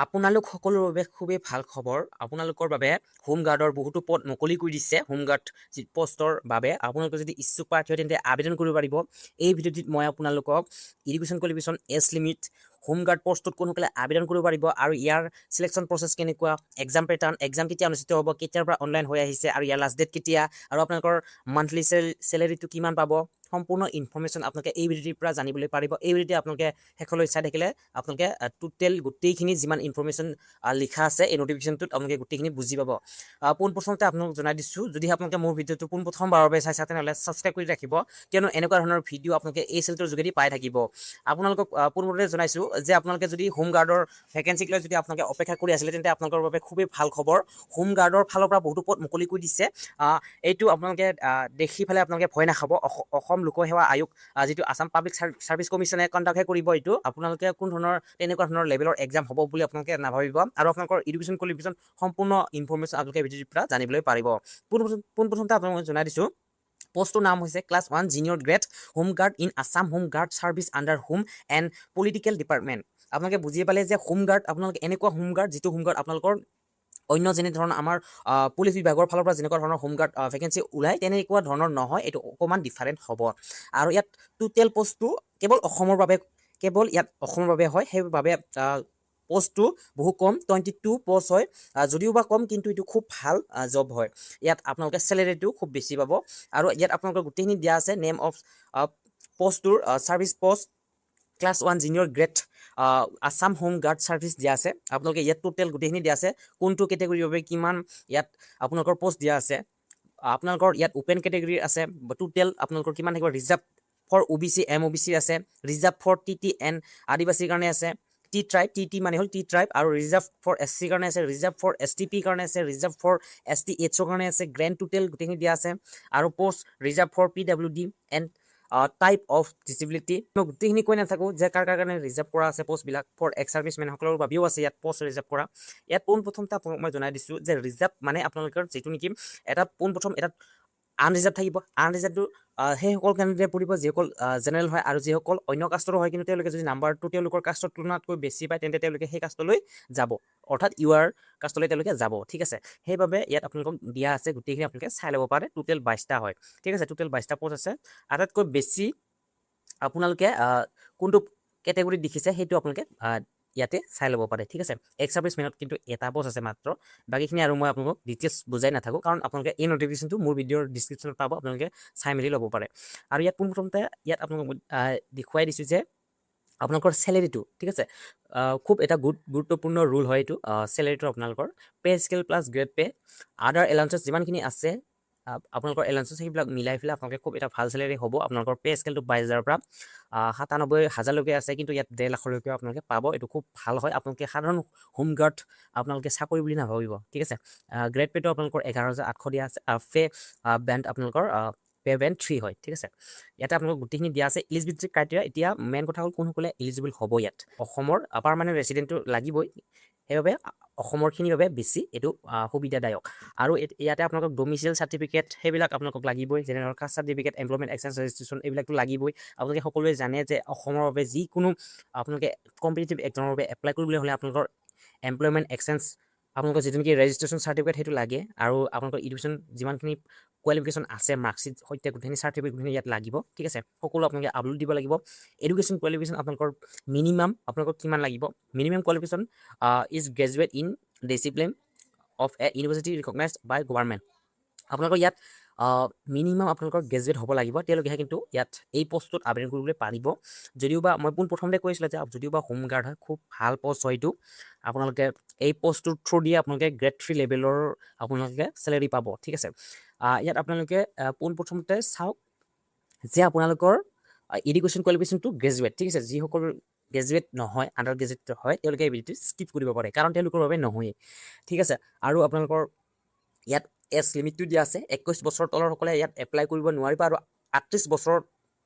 আপোনালোক সকলোৰ বাবে খুবেই ভাল খবৰ। আপোনালোকৰ বাবে হোম গাৰ্ডৰ বহুতো পদ মুকলি কৰি দিছে। হোম গাৰ্ড পষ্টৰ বাবে আপোনালোকে যদি ইচ্ছুক প্ৰাৰ্থী হয় তেন্তে আবেদন কৰিব পাৰিব। এই ভিডিঅ'টিত মই আপোনালোকক education qualification age limit home guard পষ্টত কোনসকলে আবেদন কৰিব পাৰিব আৰু ইয়াৰ চিলেকশ্যন প্ৰচেছ কেনেকুৱা, এক্সাম পেটাৰ্ণ, এক্সাম কেতিয়া অনুষ্ঠিত হ'ব, কেতিয়াৰ পৰা অনলাইন হৈ আহিছে আৰু ইয়াৰ লাষ্ট ডেট কেতিয়া, আৰু আপোনালোকৰ মান্থলি চেলেৰিটো কিমান পাব, সম্পূৰ্ণ ইনফৰমেশ্যন আপোনালোকে এই ভিডিঅ'টিৰ পৰা জানিবলৈ পাৰিব। এই ভিডিঅ'টি আপোনালোকে শেষলৈ চাই থাকিলে আপোনালোকে টোটেল গোটেইখিনি যিমান ইনফৰমেশ্যন লিখা আছে এই নটিফিকেশ্যনটোত আপোনালোকে গোটেইখিনি বুজি পাব। পোনপ্ৰথমতে আপোনালোক জনাই দিছোঁ, যদি আপোনালোকে মোৰ ভিডিঅ'টো পোনপ্ৰথমবাৰৰ বাবে চাইছে তেনেহ'লে ছাবস্ক্ৰাইব কৰি ৰাখিব, কিয়নো এনেকুৱা ধৰণৰ ভিডিঅ' আপোনালোকে এই চেনেলটোৰ যোগেদি পাই থাকিব। আপোনালোকক পোনপ্ৰথমতে জনাইছোঁ যে আপোনালোকে যদি হোম গাৰ্ডৰ ভেকেঞ্চিক লৈ যদি আপোনালোকে অপেক্ষা কৰি আছিলে তেন্তে আপোনালোকৰ বাবে খুবেই ভাল খবৰ। হোম গাৰ্ডৰ ফালৰ পৰা বহুতো পদ মুকলি কৰি দিছে। এইটো আপোনালোকে দেখি পেলাই আপোনালোকে ভয় নাখাব। অসম লোকসেৱা আয়োগ যিটো আছাম পাব্লিক চাৰ্ভিচ কমিশ্যনে কণ্ডাক্টহে কৰিব এইটো। আপোনালোকে কোন ধৰণৰ তেনেকুৱা ধৰণৰ লেভেলৰ এক্সাম হ'ব বুলি আপোনালোকে নাভাবিব, আৰু আপোনালোকৰ এডুকেশ্যন কোৱালিফিকেশ্যন সম্পূৰ্ণ ইনফৰমেশ্যন আপোনালোকে ভিডিঅ'ৰ পৰা জানিবলৈ পাৰিব। পোনপ্ৰথমতে আপোনালোকক জনাই দিছোঁ, পষ্টটোৰ নাম হৈছে class 1 junior grade home guard in Assam home guard service under home and political department. আপোনালোকে বুজি পালে যে হোম গাৰ্ড আপোনালোকে এনেকুৱা হোম গাৰ্ড যিটো হোম গাৰ্ড আপোনালোকৰ অন্য যেনে ধৰণৰ আমাৰ পুলিচ বিভাগৰ ফালৰ পৰা যেনেকুৱা ধৰণৰ হোমগাৰ্ড ভেকেঞ্চি ওলায় তেনেকুৱা ধৰণৰ নহয়, এইটো অকণমান ডিফাৰেণ্ট হ'ব। আৰু ইয়াত টোটেল পষ্টটো কেৱল অসমৰ বাবে হয়, সেইবাবে পষ্টটো বহু কম, 22 পষ্ট হয়। যদিও বা কম কিন্তু এইটো খুব ভাল জব হয়। ইয়াত আপোনালোকে চেলেৰিটো খুব বেছি পাব, আৰু ইয়াত আপোনালোকৰ গোটেইখিনি দিয়া আছে। নেম অফ পষ্টটোৰ service post class 1 junior grade Assam home guard service দিয়া আছে। আপোনালোকে ইয়াত টোটেল গোটেইখিনি দিয়া আছে, কোনটো কেটেগৰীৰ বাবে কিমান ইয়াত আপোনালোকৰ পষ্ট দিয়া আছে। আপোনালোকৰ ইয়াত অপেন কেটেগৰী আছে, টোটেল আপোনালোকৰ কিমান থাকিব। ৰিজাৰ্ভ ফৰ OBC MOBC আছে, ৰিজাৰ্ভ ফৰ TT এণ্ড আদিবাসীৰ কাৰণে আছে, টি ট্ৰাইব, TT মানে হ'ল টি ট্ৰাইব, আৰু ৰিজাৰ্ভ ফৰ SC কাৰণে আছে, ৰিজাৰ্ভ ফৰ STP কাৰণে আছে, ৰিজাৰ্ভ ফৰ STHৰ কাৰণে আছে। গ্ৰেণ্ড টোটেল গোটেইখিনি দিয়া আছে, আৰু post reserve for PWD and type of disability. মই গোটেইখিনি কৈ নাথাকোঁ যে কাৰ কাৰণে ৰিজাৰ্ভ কৰা আছে পষ্টবিলাক। ফৰ এক্স ছাৰ্ভিচমেনসকলৰ বাবেও আছে ইয়াত পষ্ট ৰিজাৰ্ভ কৰা। ইয়াত পোনপ্ৰথমতে আপোনালোক মই জনাই দিছোঁ যে ৰিজাৰ্ভ মানে আপোনালোকৰ যিটো নেকি এটা পোনপ্ৰথম এটা আনৰিজাৰ্ভ থাকিব। আনৰিজাৰ্ভটো সেইসকল কেণ্ডিডেট পৰিব যিসকল জেনেৰেল হয় আৰু যিসকল অন্য কাষ্টৰো হয়, কিন্তু তেওঁলোকে যদি নাম্বাৰটো তেওঁলোকৰ কাষ্টৰ তুলনাতকৈ বেছি পায় তেন্তে তেওঁলোকে সেই কাষ্টলৈ যাব, অৰ্থাৎ UR কাষ্টলৈ তেওঁলোকে যাব। ঠিক আছে, সেইবাবে ইয়াত আপোনালোকক দিয়া আছে, গোটেইখিনি আপোনালোকে চাই ল'ব পাৰে। টোটেল 22টা হয়। ঠিক আছে, টোটেল 22টা পষ্ট আছে। আটাইতকৈ বেছি আপোনালোকে কোনটো কেটেগৰীত দেখিছে সেইটো আপোনালোকে ইয়াতে চাই ল'ব পাৰে। ঠিক আছে, এক্স ছাৰ্ভিচমেনত কিন্তু এটা পষ্ট আছে মাত্ৰ, বাকীখিনি আৰু মই আপোনালোকক ডিটেইলছ বুজাই নাথাকোঁ, কাৰণ আপোনালোকে এই নটিফিকেশ্যনটো মোৰ ভিডিঅ'ৰ ডিছক্ৰিপশ্যনত পাব, আপোনালোকে চাই মেলি ল'ব পাৰে। আৰু ইয়াত পোনপ্ৰথমতে ইয়াত আপোনালোকক দেখুৱাই দিছোঁ যে আপোনালোকৰ চেলেৰিটো, ঠিক আছে, খুব এটা গুৰুত্বপূৰ্ণ ৰুল হয় এইটো। চেলেৰিটো আপোনালোকৰ pay scale plus grade pay আদাৰ এলাউঞ্চেছ যিমানখিনি আছে আপোনালোকৰ এলাউঞ্চেছ সেইবিলাক মিলাই পেলাই আপোনালোকে খুব এটা ভাল চেলেৰি হ'ব। আপোনালোকৰ পে স্কেলটো 22,000ৰ পৰা 97,000লৈকে আছে, কিন্তু ইয়াত 1.5 লাখলৈকে আপোনালোকে পাব। এইটো খুব ভাল হয়। আপোনালোকে সাধাৰণ হোম গাৰ্ড আপোনালোকে চাকৰি বুলি নাভাবিব। ঠিক আছে, গ্ৰেড পেটো আপোনালোকৰ 11,800 দিয়া আছে। পে বেণ্ড আপোনালোকৰ পে বেণ্ড 3 হয়। ঠিক আছে, ইয়াতে আপোনালোক গোটেইখিনি দিয়া আছে। এলিজিবিলিটি ক্ৰাইটেৰিয়া, এতিয়া মেইন কথা হ'ল কোনসকলে এলিজিবল হ'ব। ইয়াত অসমৰ পাৰ্মানেণ্ট ৰেচিডেণ্টটো লাগিবই, সেইবাবে অসমৰখিনিৰ বাবে বেছি এইটো সুবিধাদায়ক। আৰু ইয়াতে আপোনালোকক ডমিচিয়েল চাৰ্টিফিকেট সেইবিলাক আপোনালোকক লাগিবই, যেনে ধৰক caste certificate, employment exchange registration, এইবিলাকতো লাগিবই। আপোনালোকে সকলোৱে জানে যে অসমৰ বাবে যিকোনো আপোনালোকে কম্পিটিটিভ এক্সামৰ বাবে এপ্লাই কৰিবলৈ হ'লে আপোনালোকৰ এমপ্লয়মেণ্ট এক্সচেঞ্জ আপোনালোকৰ যিটো নেকি ৰেজিষ্ট্ৰেশ্যন চাৰ্টিফিকেট সেইটো লাগে, আৰু আপোনালোকৰ এডুকেশ্যন যিমানখিনি কোৱালিফিকেশ্যন আছে মাৰ্কশ্বিট সৈতে গোটেইখিনি চাৰ্টিফিকেটখিনি ইয়াত লাগিব। ঠিক আছে, সকলো আপোনালোকে আপলোড দিব লাগিব। এডুকেশ্যন কোৱালিফিকেশ্যন আপোনালোকৰ মিনিমাম আপোনালোকৰ কিমান লাগিব। Minimum qualification is graduate in discipline of a university recognized by government. আপোনালোকৰ ইয়াত মিনিমাম আপোনালোকৰ গ্ৰেজুৱেট হ'ব লাগিব, তেওঁলোকেহে কিন্তু ইয়াত এই পষ্টটোত আবেদন কৰিবলৈ পাৰিব। যদিও বা মই পোনপ্ৰথমতে কৈছিলোঁ যে যদিও বা হোম গাৰ্ড হয়, খুব ভাল পষ্ট হয় এইটো। আপোনালোকে এই পষ্টটোৰ থ্ৰু দিয়ে আপোনালোকে গ্ৰেড 3 লেভেলৰ আপোনালোকে চেলেৰি পাব। ঠিক আছে, ইয়াত আপোনালোকে পোনপ্ৰথমতে চাওক যে আপোনালোকৰ এডুকেশ্যন কোৱালিফিকেশ্যনটো গ্ৰেজুৱেট। ঠিক আছে, যিসকল গ্ৰেজুৱেট নহয়, আণ্ডাৰ গ্ৰেজুৱেট হয়, তেওঁলোকে এই ভিডিঅ'টো স্কিপ কৰিব পাৰে, কাৰণ তেওঁলোকৰ বাবে নহয়েই। ঠিক আছে, আৰু আপোনালোকৰ ইয়াত এজ লিমিটটো দিয়া আছে। 21 বছৰৰ তলৰসকলে ইয়াত এপ্লাই কৰিব নোৱাৰিব, আৰু 38 বছৰৰ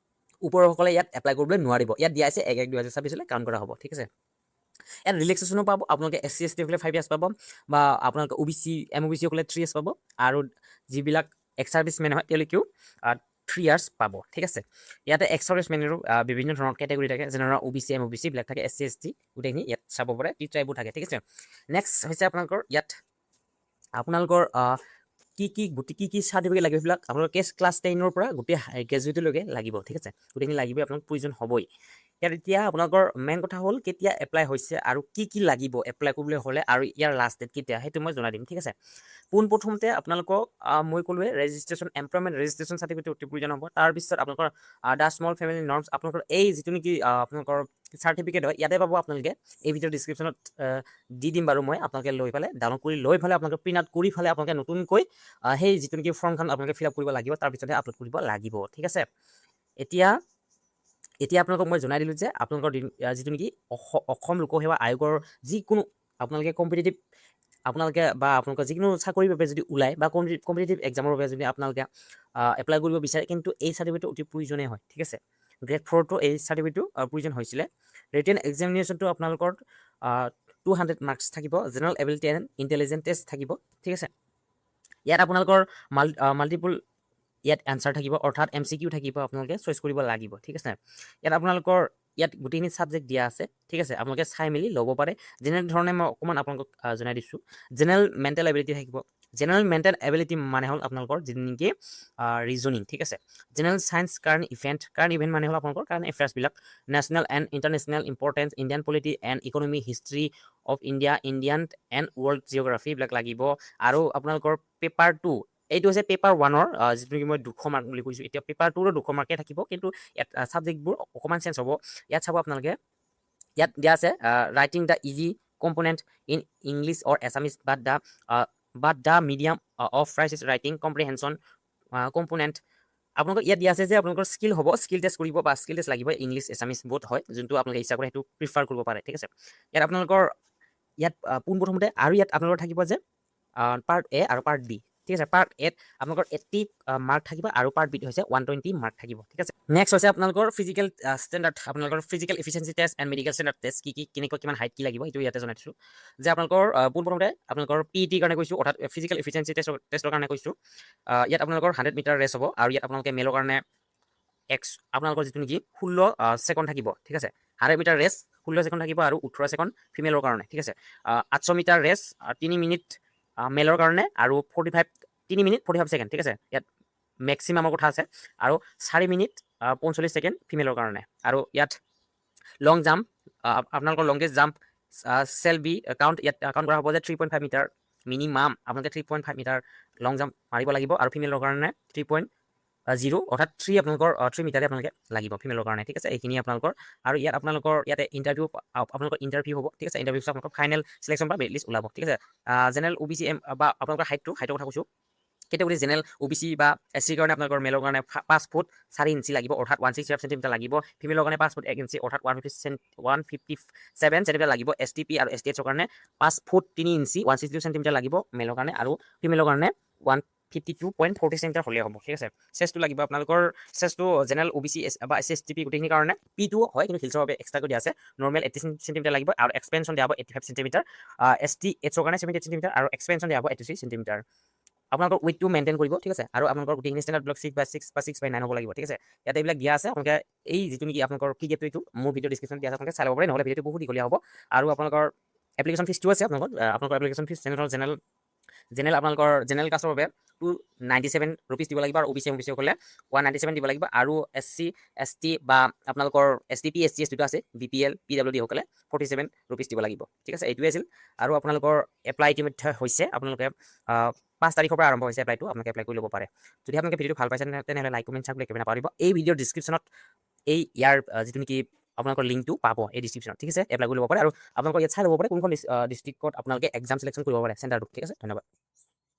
ওপৰসকলে ইয়াত এপ্লাই কৰিবলৈ নোৱাৰিব। ইয়াত দিয়া আছে 1/1/2026 কাউণ্ট কৰা হ'ব। ঠিক আছে, ইয়াত ৰিলেক্সেশ্যনো পাব। আপোনালোকে SC ST সকলে 5 years পাব, বা আপোনালোকে OBC MOBC সকলে 3 years পাব, আৰু যিবিলাক এক্স ছাৰ্ভিচমেন হয় তেওঁলোকেও 3 ইয়াৰ্ছ পাব ঠিক আছে। ইয়াতে এক্স মেনুৰো বিভিন্ন ধৰণৰ কেটেগৰী থাকে, যেনে OBC MOBC বিলাক থাকে, SC ST গোটেইখিনি ইয়াত চাব পাৰে, টি ট্ৰাইবো থাকে ঠিক আছে। নেক্সট হৈছে আপোনালোকৰ ইয়াত আপোনালোকৰ কি চাৰ্টিফিকেট লাগিব সেইবিলাক আপোনালোকৰ ক্লাছ 10ৰ পৰা গোটেই গ্ৰেজুৱেটলৈকে লাগিব ঠিক আছে। গোটেইখিনি লাগিবই, আপোনালোক প্ৰয়োজন হ'বই। ইয়াত এতিয়া আপোনালোকৰ মেইন কথা হ'ল কেতিয়া এপ্লাই হৈছে আৰু কি লাগিব এপ্লাই কৰিবলৈ হ'লে আৰু ইয়াৰ লাষ্ট ডেট কেতিয়া সেইটো মই জনাই দিম ঠিক আছে। পোনপ্ৰথমতে আপোনালোকক মই ক'লোৱে ৰেজিষ্ট্ৰেশ্যন এমপ্লয়মেণ্ট ৰেজিষ্ট্ৰেশ্যন চাৰ্টিফিকেট অতি প্ৰয়োজন হ'ব। তাৰপিছত আপোনালোকৰ দ্য স্মল ফেমিলি নৰ্মছ আপোনালোকৰ এই যিটো নেকি আপোনালোকৰ চাৰ্টিফিকেট হয় ইয়াতে পাব আপোনালোকে। এই ভিডিঅ' ডিছক্ৰিপশ্যনত দি দিম বাৰু মই, আপোনালোকে লৈ পেলাই ডাউনলোড কৰি লৈ পেলাই আপোনালোকে প্ৰিণ্ট আউট কৰি পেলাই আপোনালোকে নতুনকৈ সেই যিটো নেকি ফৰ্মখন আপোনালোকে ফিল আপ কৰিব লাগিব, তাৰপিছতহে আপলোড কৰিব লাগিব ঠিক আছে। এতিয়া আপোনালোকক মই জনাই দিলোঁ যে আপোনালোকৰ যিটো নেকি অসম লোকসেৱা আয়োগৰ যিকোনো আপোনালোকে কম্পিটিটিভ বা আপোনালোকৰ যিকোনো চাকৰিৰ বাবে যদি ওলায় বা কম্পিটিটিভ এক্সামৰ বাবে যদি আপোনালোকে এপ্লাই কৰিব বিচাৰে, কিন্তু এই চাৰ্টিফিকেটটো অতি প্ৰয়োজনীয় হয় ঠিক আছে। গ্ৰেড 4টো এই চাৰ্টিফিকেটটো প্ৰয়োজন হৈছিলে। ৰিটেন এক্সামিনেশ্যনটো আপোনালোকৰ 200 মাৰ্কছ থাকিব, general ability and intelligence test থাকিব ঠিক আছে। ইয়াত আপোনালোকৰ মাল্টিপুল ইয়াত এনচাৰ থাকিব, অৰ্থাৎ MCQ থাকিব, আপোনালোকে চইচ কৰিব লাগিব ঠিক আছে। ইয়াত আপোনালোকৰ ইয়াত গোটেইখিনি ছাবজেক্ট দিয়া আছে ঠিক আছে, আপোনালোকে চাই মেলি ল'ব পাৰে। যেনেধৰণে মই অকণমান আপোনালোকক জনাই দিছোঁ, জেনেৰেল মেণ্টেল এবিলিটি থাকিব। জেনেৰেল মেণ্টেল এবিলিটি মানে হ'ল আপোনালোকৰ যিটো নেকি ৰিজনিং ঠিক আছে। জেনেৰেল চায়েন্স কাৰেণ্ট ইভেণ্ট মানে হ'ল আপোনালোকৰ কাৰেণ্ট এফেয়াৰ্ছবিলাক, national and international importance, Indian polity and economy, history of India, Indian and world geography এইবিলাক লাগিব। আৰু আপোনালোকৰ পেপাৰ 2 এইটো হৈছে পেপাৰ 1ৰ যিটো নেকি মই 200 মাৰ্ক বুলি কৈছোঁ, এতিয়া পেপাৰ 2ৰো 200 মাৰ্কে থাকিব, কিন্তু ইয়াত ছাবজেক্টবোৰ অকণমান চেঞ্জ হ'ব। ইয়াত চাব আপোনালোকে, ইয়াত দিয়া আছে writing the essay component in English or Assamese but the medium of crisis writing comprehension component. আপোনালোকৰ ইয়াত দিয়া আছে যে আপোনালোকৰ স্কিল হ'ব, স্কিল টেষ্ট কৰিব বা স্কিল টেষ্ট লাগিব, ইংলিছ এছামিছ বহুত হয়, যোনটো আপোনালোকে ইচ্ছা কৰে সেইটো প্ৰিফাৰ কৰিব পাৰে ঠিক আছে। ইয়াত আপোনালোকৰ পোনপ্ৰথমতে আৰু ইয়াত আপোনালোকৰ থাকিব যে পাৰ্ট A আৰু পাৰ্ট B ঠিক আছে। পাৰ্ট এত আপোনালোকৰ 80 মাৰ্ক থাকিব আৰু পাৰ্ট বিত হৈছে 120 মাৰ্ক থাকিব ঠিক আছে। নেক্সট হৈছে আপোনালোকৰ ফিজিকেল ষ্টেণ্ডাৰ্ড, আপোনালোকৰ physical efficiency test and medical standard test কেনেকুৱা কিমান হাইট কি লাগিব সেইটো ইয়াতে জনাই দিছোঁ। যে আপোনালোকৰ পোনপ্ৰথমতে আপোনালোকৰ PET কাৰণে কৈছোঁ, অৰ্থাৎ ফিজিকেল এফিচিয়েঞ্চি টেষ্টৰ কাৰণে কৈছোঁ। ইয়াত আপোনালোকৰ 100 মিটাৰ ৰেচ হ'ব, আৰু ইয়াত আপোনালোকে মেলৰ কাৰণে আপোনালোকৰ যিটো নেকি 16 ছেকেণ্ড থাকিব ঠিক আছে। 100 মিটাৰ ৰেচ 16 ছেকেণ্ড থাকিব আৰু 18 ছেকেণ্ড ফিমেলৰ কাৰণে ঠিক আছে। 800 মিটাৰ ৰেচ 3 মিনিট মেলৰ কাৰণে আৰু 3 মিনিট 45 ছেকেণ্ড ঠিক আছে। ইয়াত মেক্সিমামৰ কথা আছে, আৰু 4 মিনিট 45 ছেকেণ্ড ফিমেলৰ কাৰণে। আৰু ইয়াত লং জাম্প আপোনালোকৰ লংগেষ্ট জাম্প চেল বি ইয়াত কাউণ্ট কৰা হ'ব যে 3.5 মিটাৰ মিনিমাম আপোনালোকে 3.5 মিটাৰ লং জাম্প মাৰিব লাগিব, আৰু ফিমেলৰ কাৰণে 3.0 অৰ্থাৎ 3 আপোনালোকৰ 3 মিটাৰে আপোনালোকে লাগিব ফিমেলৰ কাৰণে ঠিক আছে। এইখিনি আপোনালোকৰ, আৰু ইয়াত আপোনালোকৰ ইয়াতে ইণ্টাৰভিউ হ'ব ঠিক আছে। ইণ্টাৰভিউ পিছত আপোনালোকৰ ফাইনেল চিলেকশ্যন বা মেৰিট লিষ্ট ওলাব ঠিক আছে। জেনেৰেল OBC বা আপোনালোকৰ হাইটৰ কথা কৈছোঁ, কেটেগৰী জেনেৰেল OBC বা SC কাৰণে আপোনালোকৰ মেলৰ কাৰণে 5 ফুট 4 ইঞ্চি লাগিব, অৰ্থাৎ 165 চেণ্টিমিটাৰ লাগিব। ফিমেলৰ কাৰণে 5 ফুট 1 ইঞ্চি অৰ্থাৎ 157 চেণ্টিমিটাৰ লাগিব। STP আৰু STHৰ কাৰণে 5 ফুট 3 ইঞ্চি 162 চেণ্টিমিটাৰ লাগিব মেলৰ কাৰণে, আৰু ফিমেলৰ কাৰণে 152.40 চেণ্টিমিটাৰ হ'লে হ'ব ঠিক আছে। চেষ্টটো লাগিব আপোনালোকৰ, চেষ্টটো জেনেৰেল OBC বা SSTP গোটেইখিনিৰ কাৰণে P2 হয়, কিন্তু হিলছৰ বাবে এক্সট্ৰাকৈ দিয়া আছে। নৰ্মেল 80 চেণ্টিমিটাৰ লাগিব, আৰু এক্সপেনশ্যন দিয়া হ'ব 85 চেণ্টিমিটাৰ। STHৰ কাৰণে 78 চেণ্টিমিটাৰ আৰু এক্সপেনশ্যন দিয়া হ'ব 83 চেণ্টিমিটাৰ। আপোনালোকৰ ৱেইটটো মেইনটেইন কৰিব ঠিক আছে, আৰু আপোনালোকৰ গোটেইখিনি ষ্টেণ্ডাৰ্ডবিলাক 6/6 বা 6/9 হ'ব লাগিব ঠিক আছে। ইয়াতে এইবিলাক দিয়া আছে, আপোনালোকে এই যিটো নেকি আপোনালোকৰ PDFটো এইটো মোৰ ভিডিঅ' ডিছক্ৰিপশ্যনত দিয়া আছে, আপোনালোকে চাই ল'ব পাৰে, নহ'লে ভিডিঅ'টো বহুত দীঘলীয়া হ'ব। আৰু আপোনালোকৰ এপ্লিকেশ্যন ফিজটো আছে, আপোনালোকৰ এপ্লিকেশ্যন ফিজ জেনেৰেল আপোনালোকৰ জেনেৰেল কাষ্টৰ বাবে 297 ৰুপিজ দিব লাগিব, আৰু OBC হ'লে 197 দিব লাগিব, আৰু SC ST বা আপোনালোকৰ STP STS যিটো আছে BPL PWD সকলে 47 ৰুপিজ দিব লাগিব ঠিক আছে। এইটোৱে আছিল, আৰু আপোনালোকৰ এপ্লাই ইতিমধ্যে হৈছে, আপোনালোকে 5 তাৰিখৰ পৰা আৰম্ভ হৈছে এপ্লাইটো, আপোনালোকে এপ্লাই কৰি ল'ব পাৰে। যদি আপোনালোকে ভিডিঅ'টো ভাল পাইছে তেনেহ'লে লাইক কমেণ্ট চাবলে একেবাৰে নাপাহৰিব। এই ভিডিঅ'ৰ ডিছক্ৰিপশ্যনত ইয়াৰ যিটো নেকি আপোনালোকৰ লিংকটো পাব এই ডিছক্ৰিপশ্যনত ঠিক আছে। এপ্লাই কৰি ল'ব পাৰে, আৰু আপোনালোকৰ ইয়াত চাই ল'ব পাৰে কোনখন ডিষ্ট্ৰিক্টত আপোনালোকে এক্সাম চিলেকশ্যন কৰিব পাৰে চেণ্টাৰটো ঠিক আছে। ধন্যবাদ।